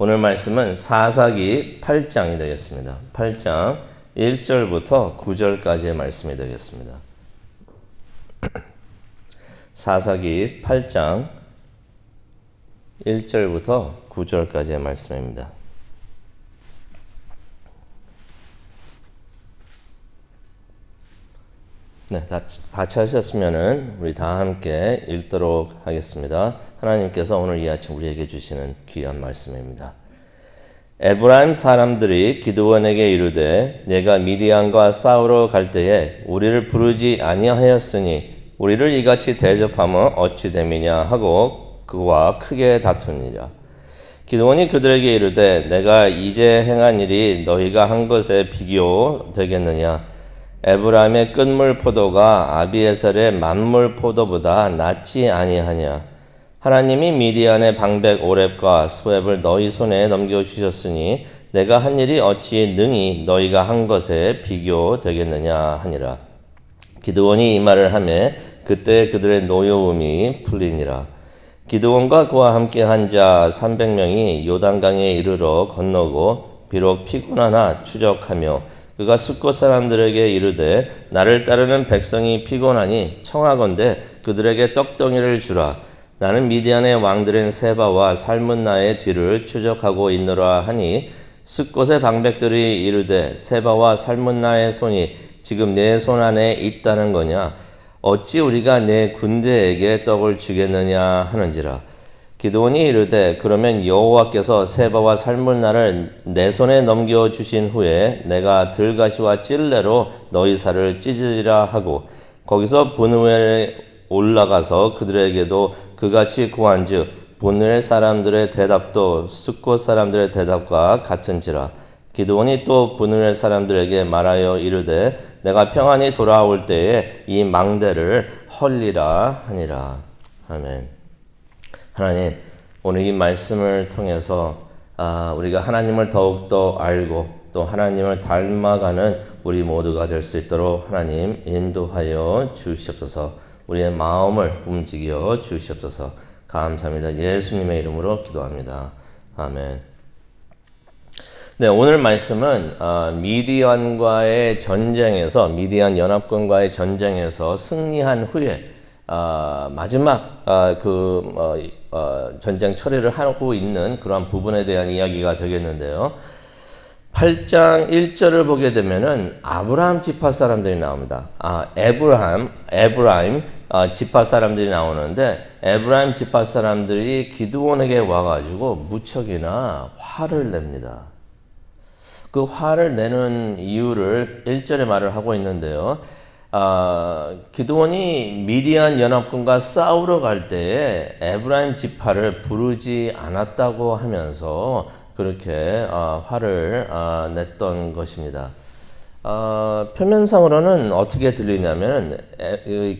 오늘 말씀은 사사기 8장이 되겠습니다. 8장 1절부터 9절까지의 말씀이 되겠습니다. 사사기 8장 1절부터 9절까지의 말씀입니다. 네, 다 찾으셨으면은 우리 다 함께 읽도록 하겠습니다. 하나님께서 오늘 이 아침 우리에게 주시는 귀한 말씀입니다. 에브라임 사람들이 기드온에게 이르되 내가 미디안과 싸우러 갈 때에 우리를 부르지 아니하였으니 우리를 이같이 대접하면 어찌 됨이냐 하고 그와 크게 다투니라. 기드온이 그들에게 이르되 내가 이제 행한 일이 너희가 한 것에 비교되겠느냐. 에브라임의 끝물 포도가 아비에셀의 만물 포도보다 낫지 아니하냐. 하나님이 미디안의 방백 오렙과 스웹을 너희 손에 넘겨주셨으니 내가 한 일이 어찌 능히 너희가 한 것에 비교되겠느냐 하니라. 기드온이 이 말을 하매 그때 그들의 노여움이 풀리니라. 기드온과 그와 함께 한 자 300명이 요단강에 이르러 건너고 비록 피곤하나 추적하며 그가 숫곳 사람들에게 이르되 나를 따르는 백성이 피곤하니 청하건대 그들에게 떡덩이를 주라. 나는 미디안의 왕들인 세바와 살문나의 뒤를 추적하고 있노라 하니 숫곳의 방백들이 이르되 세바와 살문나의 손이 지금 내 손 안에 있다는 거냐. 어찌 우리가 내 군대에게 떡을 주겠느냐 하는지라. 기드온이 이르되 그러면 여호와께서 세바와 살문나를 내 손에 넘겨주신 후에 내가 들가시와 찔레로 너희 살을 찢으리라 하고 거기서 분우엘에 올라가서 그들에게도 그같이 구한즉 분우엘 사람들의 대답도 숫곳 사람들의 대답과 같은지라. 기드온이 또 분우엘 사람들에게 말하여 이르되 내가 평안히 돌아올 때에 이 망대를 헐리라 하니라. 아멘. 하나님, 오늘 이 말씀을 통해서 우리가 하나님을 더욱더 알고 또 하나님을 닮아가는 우리 모두가 될 수 있도록 하나님 인도하여 주시옵소서. 우리의 마음을 움직여 주시옵소서. 감사합니다. 예수님의 이름으로 기도합니다. 아멘. 네, 오늘 말씀은 미디안과의 전쟁에서 미디안 연합군과의 전쟁에서 승리한 후에 마지막 전쟁 처리를 하고 있는 그러한 부분에 대한 이야기가 되겠는데요. 8장 1절을 보게 되면은 아브라함 지파 사람들이 나옵니다. 에브라임 지파 사람들이 나오는데 에브라임 지파 사람들이 기드온에게 와가지고 무척이나 화를 냅니다. 그 화를 내는 이유를 1절에 말을 하고 있는데요. 기드온이 미디안 연합군과 싸우러 갈 때에 에브라임 지파를 부르지 않았다고 하면서 그렇게 화를 냈던 것입니다. 표면상으로는 어떻게 들리냐면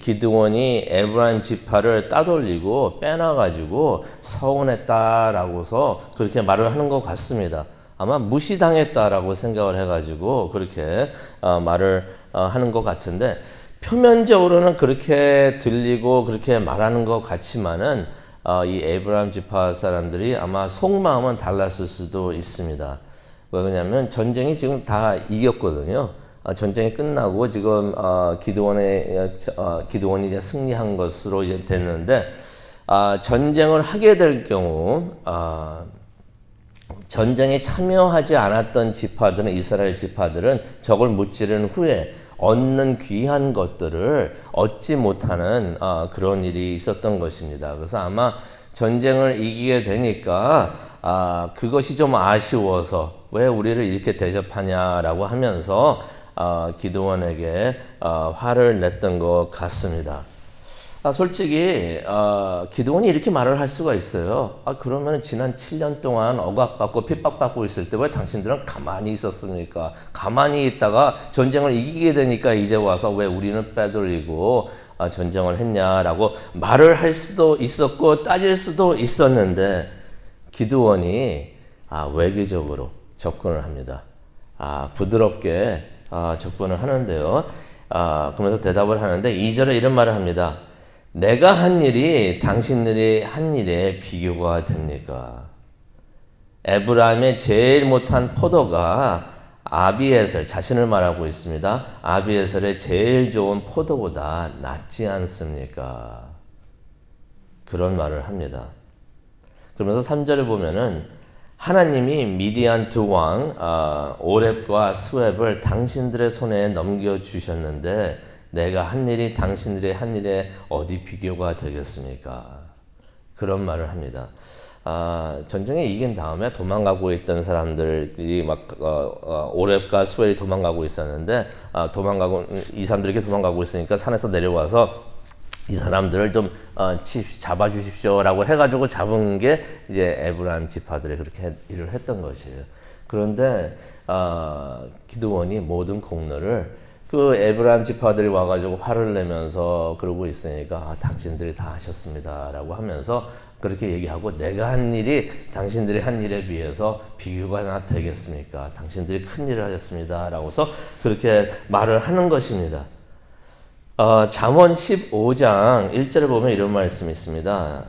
기드온이 에브라임 지파를 따돌리고 빼놔가지고 서운했다라고서 그렇게 말을 하는 것 같습니다. 아마 무시당했다라고 생각을 해가지고 그렇게 말을 하는 것 같은데 표면적으로는 그렇게 들리고 그렇게 말하는 것 같지만은 이 에브라임 지파 사람들이 아마 속마음은 달랐을 수도 있습니다. 왜 그러냐면 전쟁이 지금 다 이겼거든요. 전쟁이 끝나고 지금 기드온이 이제 승리한 것으로 이제 됐는데 전쟁을 하게 될 경우 전쟁에 참여하지 않았던 지파들은 이스라엘 지파들은 적을 무찌른 후에 얻는 귀한 것들을 얻지 못하는 그런 일이 있었던 것입니다. 그래서 아마 전쟁을 이기게 되니까 그것이 좀 아쉬워서 왜 우리를 이렇게 대접하냐라고 하면서 기드온에게 화를 냈던 것 같습니다. 솔직히 기드온이 이렇게 말을 할 수가 있어요. 그러면 지난 7년 동안 억압받고 핍박받고 있을 때 왜 당신들은 가만히 있었습니까? 가만히 있다가 전쟁을 이기게 되니까 이제 와서 왜 우리는 빼돌리고 전쟁을 했냐라고 말을 할 수도 있었고 따질 수도 있었는데 기드온이 외교적으로 접근을 합니다. 부드럽게 접근을 하는데요. 그러면서 대답을 하는데 2절에 이런 말을 합니다. 내가 한 일이 당신들이 한 일에 비교가 됩니까? 에브라임의 제일 못한 포도가 아비에셀, 자신을 말하고 있습니다. 아비에셀의 제일 좋은 포도보다 낫지 않습니까? 그런 말을 합니다. 그러면서 3절에 보면은 하나님이 미디안 두 왕, 오렙과 스웹을 당신들의 손에 넘겨주셨는데 내가 한 일이 당신들의 한 일에 어디 비교가 되겠습니까? 그런 말을 합니다. 전쟁에 이긴 다음에 도망가고 있던 사람들이 막 오렙과 스웰이 도망가고 있었는데 이 사람들에게 도망가고 있으니까 산에서 내려와서 이 사람들을 좀 잡아주십시오라고 해가지고 잡은 게 이제 에브라임 지파들이 그렇게 일을 했던 것이에요. 그런데 기드온이 모든 공로를 그 에브라임 지파들이 와가지고 화를 내면서 그러고 있으니까 당신들이 다 하셨습니다라고 하면서 그렇게 얘기하고 내가 한 일이 당신들이 한 일에 비해서 비교가 되겠습니까? 당신들이 큰 일을 하셨습니다라고서 그렇게 말을 하는 것입니다. 잠언 15장 1절에 보면 이런 말씀이 있습니다.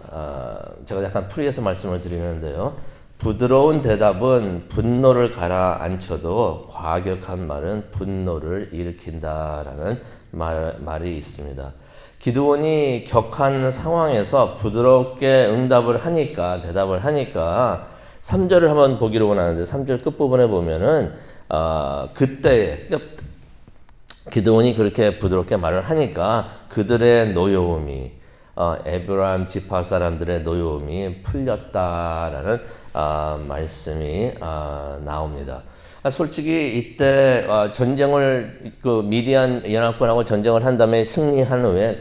제가 약간 풀이해서 말씀을 드리는데요. 부드러운 대답은 분노를 가라앉혀도 과격한 말은 분노를 일으킨다라는 말이 있습니다. 기드온이 격한 상황에서 부드럽게 대답을 하니까 3절을 한번 보기로 원하는데 3절 끝부분에 보면은 그때 기드온이 그렇게 부드럽게 말을 하니까 그들의 노여움이 에브라임 지파 사람들의 노여움이 풀렸다라는 말씀이 나옵니다. 솔직히 이때 전쟁을 미디안 연합군하고 전쟁을 한 다음에 승리한 후에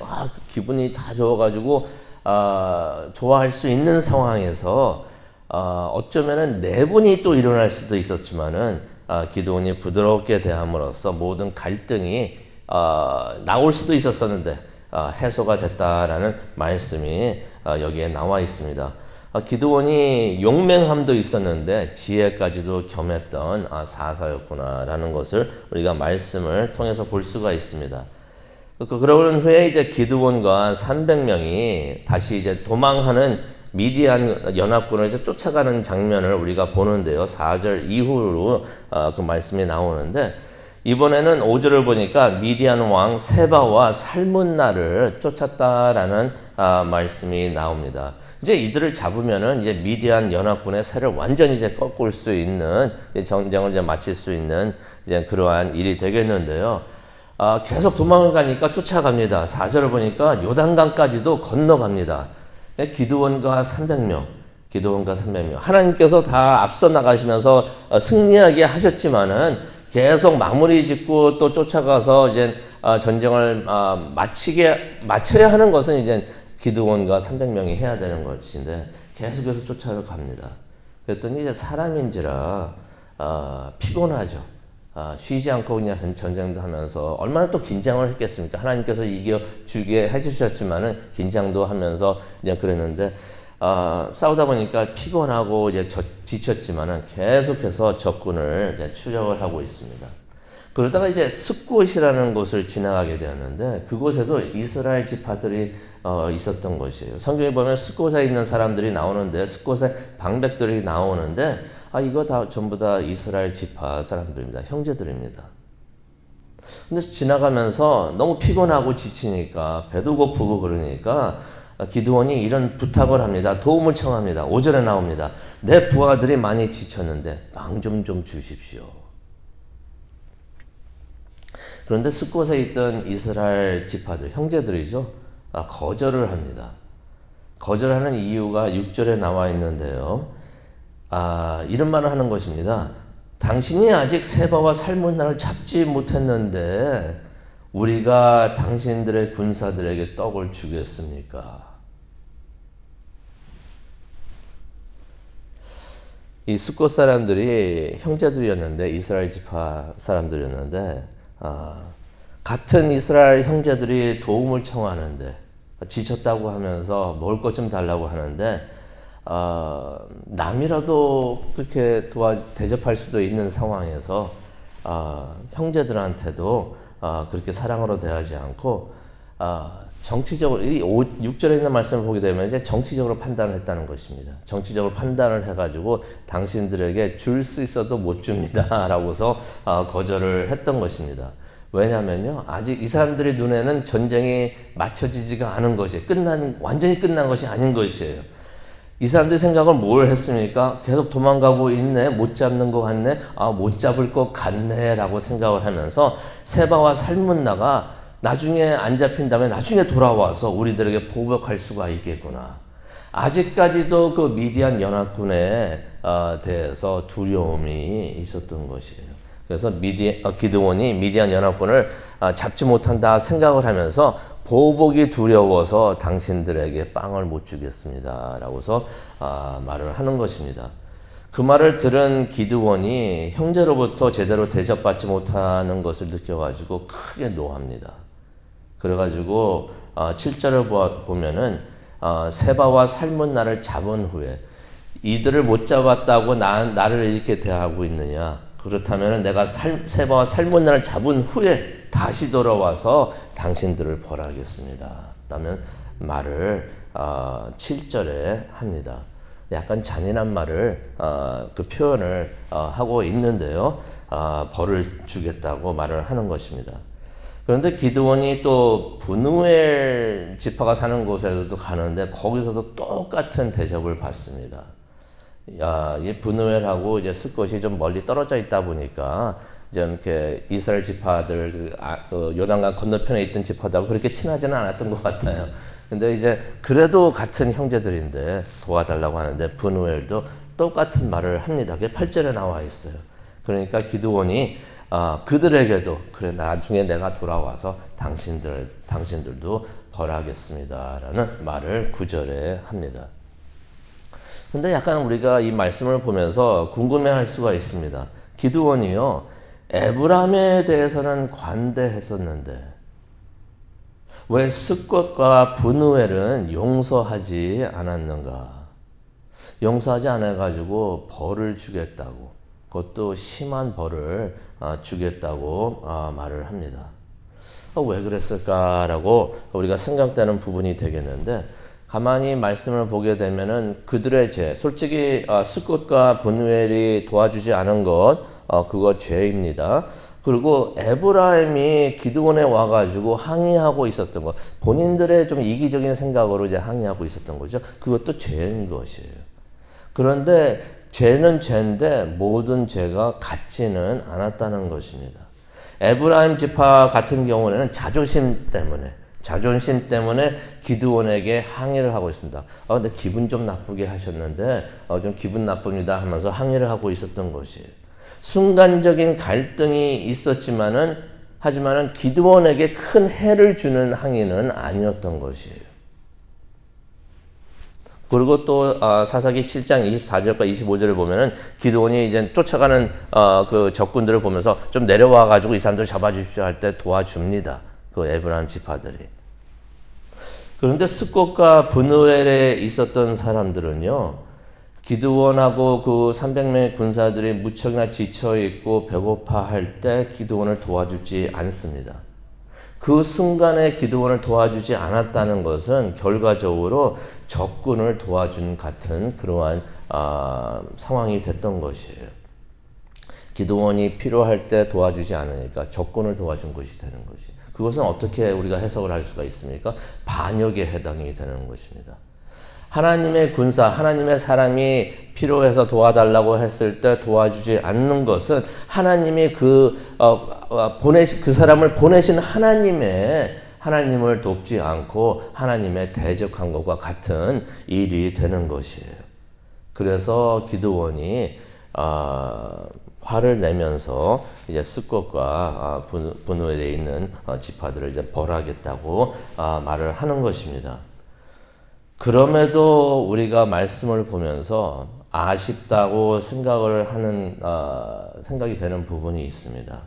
기분이 다 좋아가지고 좋아할 수 있는 상황에서 어쩌면은 내분이 또 일어날 수도 있었지만은 기드온이 부드럽게 대함으로써 모든 갈등이 나올 수도 있었었는데 해소가 됐다라는 말씀이 여기에 나와 있습니다. 기드온이 용맹함도 있었는데 지혜까지도 겸했던 사사였구나라는 것을 우리가 말씀을 통해서 볼 수가 있습니다. 그러는 후에 이제 기드온과 300명이 다시 이제 도망하는 미디안 연합군을 이제 쫓아가는 장면을 우리가 보는데요. 4절 이후로 그 말씀이 나오는데 이번에는 5절을 보니까 미디안 왕 세바와 살문나를 쫓았다라는 말씀이 나옵니다. 이제 이들을 잡으면은 이제 미디안 연합군의 세를 완전히 이제 꺾을 수 있는 전쟁을 이제 마칠 수 있는 이제 그러한 일이 되겠는데요. 계속 도망을 가니까 쫓아갑니다. 4절을 보니까 요단강까지도 건너갑니다. 기드온과 300명. 하나님께서 다 앞서 나가시면서 승리하게 하셨지만은 계속 마무리 짓고 또 쫓아가서 이제 전쟁을 마쳐야 하는 것은 이제 기드온과 300명이 해야 되는 것인데 계속해서 쫓아갑니다. 그랬더니 이제 사람인지라 피곤하죠. 쉬지 않고 그냥 전쟁도 하면서 얼마나 또 긴장을 했겠습니까? 하나님께서 이겨주게 해주셨지만은 긴장도 하면서 그냥 그랬는데 싸우다 보니까 피곤하고 이제 지쳤지만은 계속해서 적군을 이제 추적을 하고 있습니다. 그러다가 이제 숫곳이라는 곳을 지나가게 되었는데 그곳에도 이스라엘 지파들이 있었던 것이에요. 성경에 보면 숫곳에 있는 사람들이 나오는데 숫곳에 방백들이 나오는데 이거 다 전부 다 이스라엘 지파 사람들입니다. 형제들입니다. 근데 지나가면서 너무 피곤하고 지치니까 배도 고프고 그러니까 기드온이 이런 부탁을 합니다. 도움을 청합니다. 5절에 나옵니다. 내 부하들이 많이 지쳤는데 빵 좀 주십시오. 그런데 숫곳에 있던 이스라엘 지파들, 형제들이죠. 거절을 합니다. 거절하는 이유가 6절에 나와 있는데요. 이런 말을 하는 것입니다. 당신이 아직 세바와 살문나를 잡지 못했는데 우리가 당신들의 군사들에게 떡을 주겠습니까? 이 숫곳 사람들이 형제들이었는데 이스라엘 지파 사람들이었는데 같은 이스라엘 형제들이 도움을 청하는데 지쳤다고 하면서 먹을 것 좀 달라고 하는데 남이라도 그렇게 대접할 수도 있는 상황에서 형제들한테도 그렇게 사랑으로 대하지 않고 정치적으로 이 6절에 있는 말씀을 보게 되면 이제 정치적으로 판단을 했다는 것입니다. 정치적으로 판단을 해가지고 당신들에게 줄 수 있어도 못 줍니다. 라고서 거절을 했던 것입니다. 왜냐면요, 아직 이 사람들의 눈에는 전쟁이 맞춰지지가 않은 것이 완전히 끝난 것이 아닌 것이에요. 이 사람들의 생각은 뭘 했습니까? 계속 도망가고 있네, 못 잡는 것 같네, 못 잡을 것 같네 라고 생각을 하면서 세바와 살문나가 나중에 안 잡힌 다음에 나중에 돌아와서 우리들에게 보복할 수가 있겠구나. 아직까지도 그 미디안 연합군에 대해서 두려움이 있었던 것이에요. 그래서 기드온이 미디안 연합군을 잡지 못한다 생각을 하면서 보복이 두려워서 당신들에게 빵을 못 주겠습니다. 라고서 말을 하는 것입니다. 그 말을 들은 기드온이 형제로부터 제대로 대접받지 못하는 것을 느껴가지고 크게 노합니다. 그래가지고 7절을 보면은 세바와 살문나를 잡은 후에 이들을 못 잡았다고 나를 이렇게 대하고 있느냐. 그렇다면 내가 세바와 살문나를 잡은 후에 다시 돌아와서 당신들을 벌하겠습니다. 라는 말을 7절에 합니다. 약간 잔인한 말을 그 표현을 하고 있는데요. 벌을 주겠다고 말을 하는 것입니다. 그런데 기드온이 또 브누엘 지파가 사는 곳에도 가는데 거기서도 똑같은 대접을 받습니다. 이 브누엘하고 이제 스콧이 좀 멀리 떨어져 있다 보니까 이제 이렇게 이스라엘 지파들 요단강 건너편에 있던 지파들하고 그렇게 친하지는 않았던 것 같아요. 근데 이제 그래도 같은 형제들인데 도와달라고 하는데 브누엘도 똑같은 말을 합니다. 그게 8절에 나와 있어요. 그러니까 기드온이 그들에게도 그래 나중에 내가 돌아와서 당신들도 벌하겠습니다라는 말을 9절에 합니다. 근데 약간 우리가 이 말씀을 보면서 궁금해할 수가 있습니다. 기드온이요, 에브람에 대해서는 관대했었는데 왜 스콧과 브누엘은 용서하지 않았는가? 용서하지 않아가지고 벌을 주겠다고, 그것도 심한 벌을 주겠다고 말을 합니다. 왜 그랬을까라고 우리가 생각되는 부분이 되겠는데, 가만히 말씀을 보게 되면은 그들의 죄, 솔직히 스콧과 브누엘이 도와주지 않은 것, 그거 죄입니다. 그리고 에브라임이 기드온에 와가지고 항의하고 있었던 것, 본인들의 좀 이기적인 생각으로 이제 항의하고 있었던 거죠. 그것도 죄인 것이에요. 그런데 죄는 죄인데 모든 죄가 같지는 않았다는 것입니다. 에브라임 지파 같은 경우에는 자존심 때문에 기드온에게 항의를 하고 있습니다. 근데 기분 좀 나쁘게 하셨는데 좀 기분 나쁩니다 하면서 항의를 하고 있었던 것이에요. 순간적인 갈등이 하지만은 기드온에게 큰 해를 주는 항의는 아니었던 것이에요. 그리고 또 사사기 7장 24절과 25절을 보면은 기드온이 이제 쫓아가는 그 적군들을 보면서 좀 내려와 가지고 이 사람들 잡아주십시오 할 때 도와줍니다. 그 에브라임 지파들이. 그런데 스콧과 브누엘에 있었던 사람들은요, 기드온하고 그 300명의 군사들이 무척이나 지쳐있고 배고파할 때 기드온을 도와주지 않습니다. 그 순간에 기드온을 도와주지 않았다는 것은 결과적으로 적군을 도와준 같은 그러한 상황이 됐던 것이에요. 기드온이 필요할 때 도와주지 않으니까 적군을 도와준 것이 되는 것이. 그것은 어떻게 우리가 해석을 할 수가 있습니까? 반역에 해당이 되는 것입니다. 하나님의 군사, 하나님의 사람이 필요해서 도와달라고 했을 때 도와주지 않는 것은 하나님이 그 사람을 보내신 하나님을 돕지 않고 하나님의 대적한 것과 같은 일이 되는 것이에요. 그래서 기드온이 화를 내면서 이제 스콧과 브누엘에 있는 지파들을 이제 벌하겠다고 말을 하는 것입니다. 그럼에도 우리가 말씀을 보면서 아쉽다고 생각이 되는 부분이 있습니다.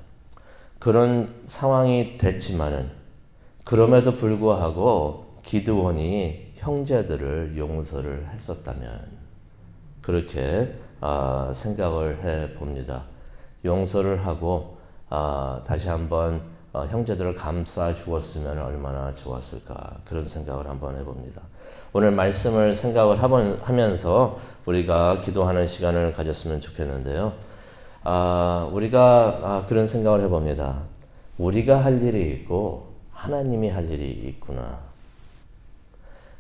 그런 상황이 됐지만은 그럼에도 불구하고 기드온이 형제들을 용서를 했었다면 그렇게 생각을 해 봅니다. 용서를 하고 다시 한번 형제들을 감싸 주었으면 얼마나 좋았을까 그런 생각을 한번 해봅니다. 오늘 말씀을 생각을 하면서 우리가 기도하는 시간을 가졌으면 좋겠는데요. 우리가 그런 생각을 해봅니다. 우리가 할 일이 있고 하나님이 할 일이 있구나.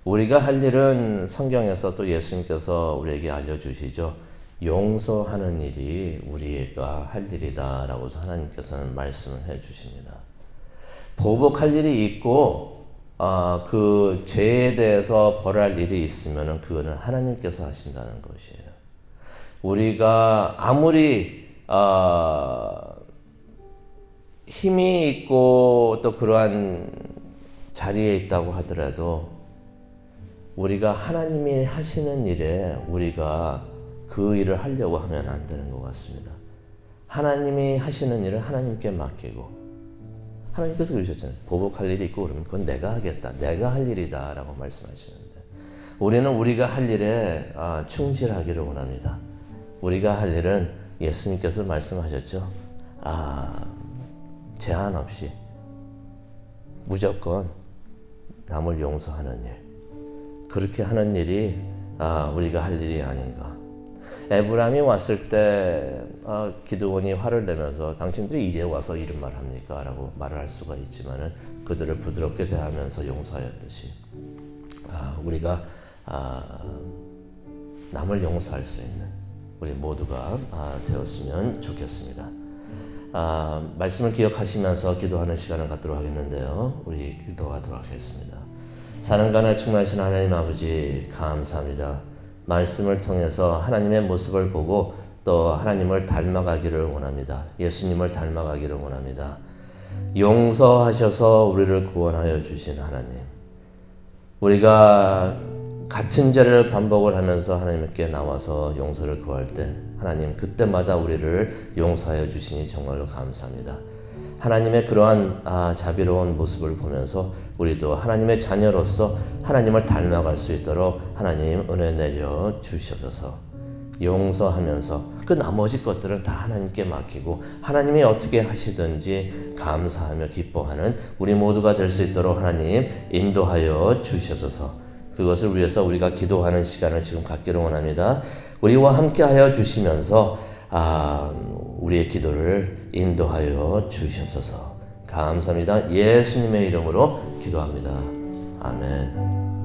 우리가 할 일은 성경에서 또 예수님께서 우리에게 알려주시죠. 용서하는 일이 우리가 할 일이다 라고 하나님께서는 말씀을 해주십니다. 보복할 일이 있고 그 죄에 대해서 벌할 일이 있으면 그거는 하나님께서 하신다는 것이에요. 우리가 아무리 힘이 있고 또 그러한 자리에 있다고 하더라도 우리가 하나님이 하시는 일에 우리가 그 일을 하려고 하면 안 되는 것 같습니다. 하나님이 하시는 일을 하나님께 맡기고 하나님께서 그러셨잖아요. 보복할 일이 있고 그러면 그건 내가 하겠다. 내가 할 일이다 라고 말씀하시는데 우리는 우리가 할 일에 충실하기를 원합니다. 우리가 할 일은 예수님께서 말씀하셨죠. 제한 없이 무조건 남을 용서하는 일. 그렇게 하는 일이 우리가 할 일이 아닌가. 에브라임이 왔을 때 기드온이 화를 내면서 당신들이 이제 와서 이런 말 합니까? 라고 말을 할 수가 있지만은 그들을 부드럽게 대하면서 용서하였듯이 우리가 남을 용서할 수 있는 우리 모두가 되었으면 좋겠습니다. 말씀을 기억하시면서 기도하는 시간을 갖도록 하겠는데요. 우리 기도하도록 하겠습니다. 사랑과 충만하신 하나님 아버지 감사합니다. 말씀을 통해서 하나님의 모습을 보고 또 하나님을 닮아가기를 원합니다. 예수님을 닮아가기를 원합니다. 용서하셔서 우리를 구원하여 주신 하나님. 우리가 같은 죄를 반복을 하면서 하나님께 나와서 용서를 구할 때 하나님 그때마다 우리를 용서하여 주시니 정말로 감사합니다. 하나님의 그러한 자비로운 모습을 보면서 우리도 하나님의 자녀로서 하나님을 닮아갈 수 있도록 하나님 은혜 내려 주시옵소서. 용서하면서 그 나머지 것들은 다 하나님께 맡기고 하나님이 어떻게 하시든지 감사하며 기뻐하는 우리 모두가 될 수 있도록 하나님 인도하여 주시옵소서. 그것을 위해서 우리가 기도하는 시간을 지금 갖기를 원합니다. 우리와 함께하여 주시면서 우리의 기도를 인도하여 주시옵소서. 감사합니다. 예수님의 이름으로 기도합니다. 아멘.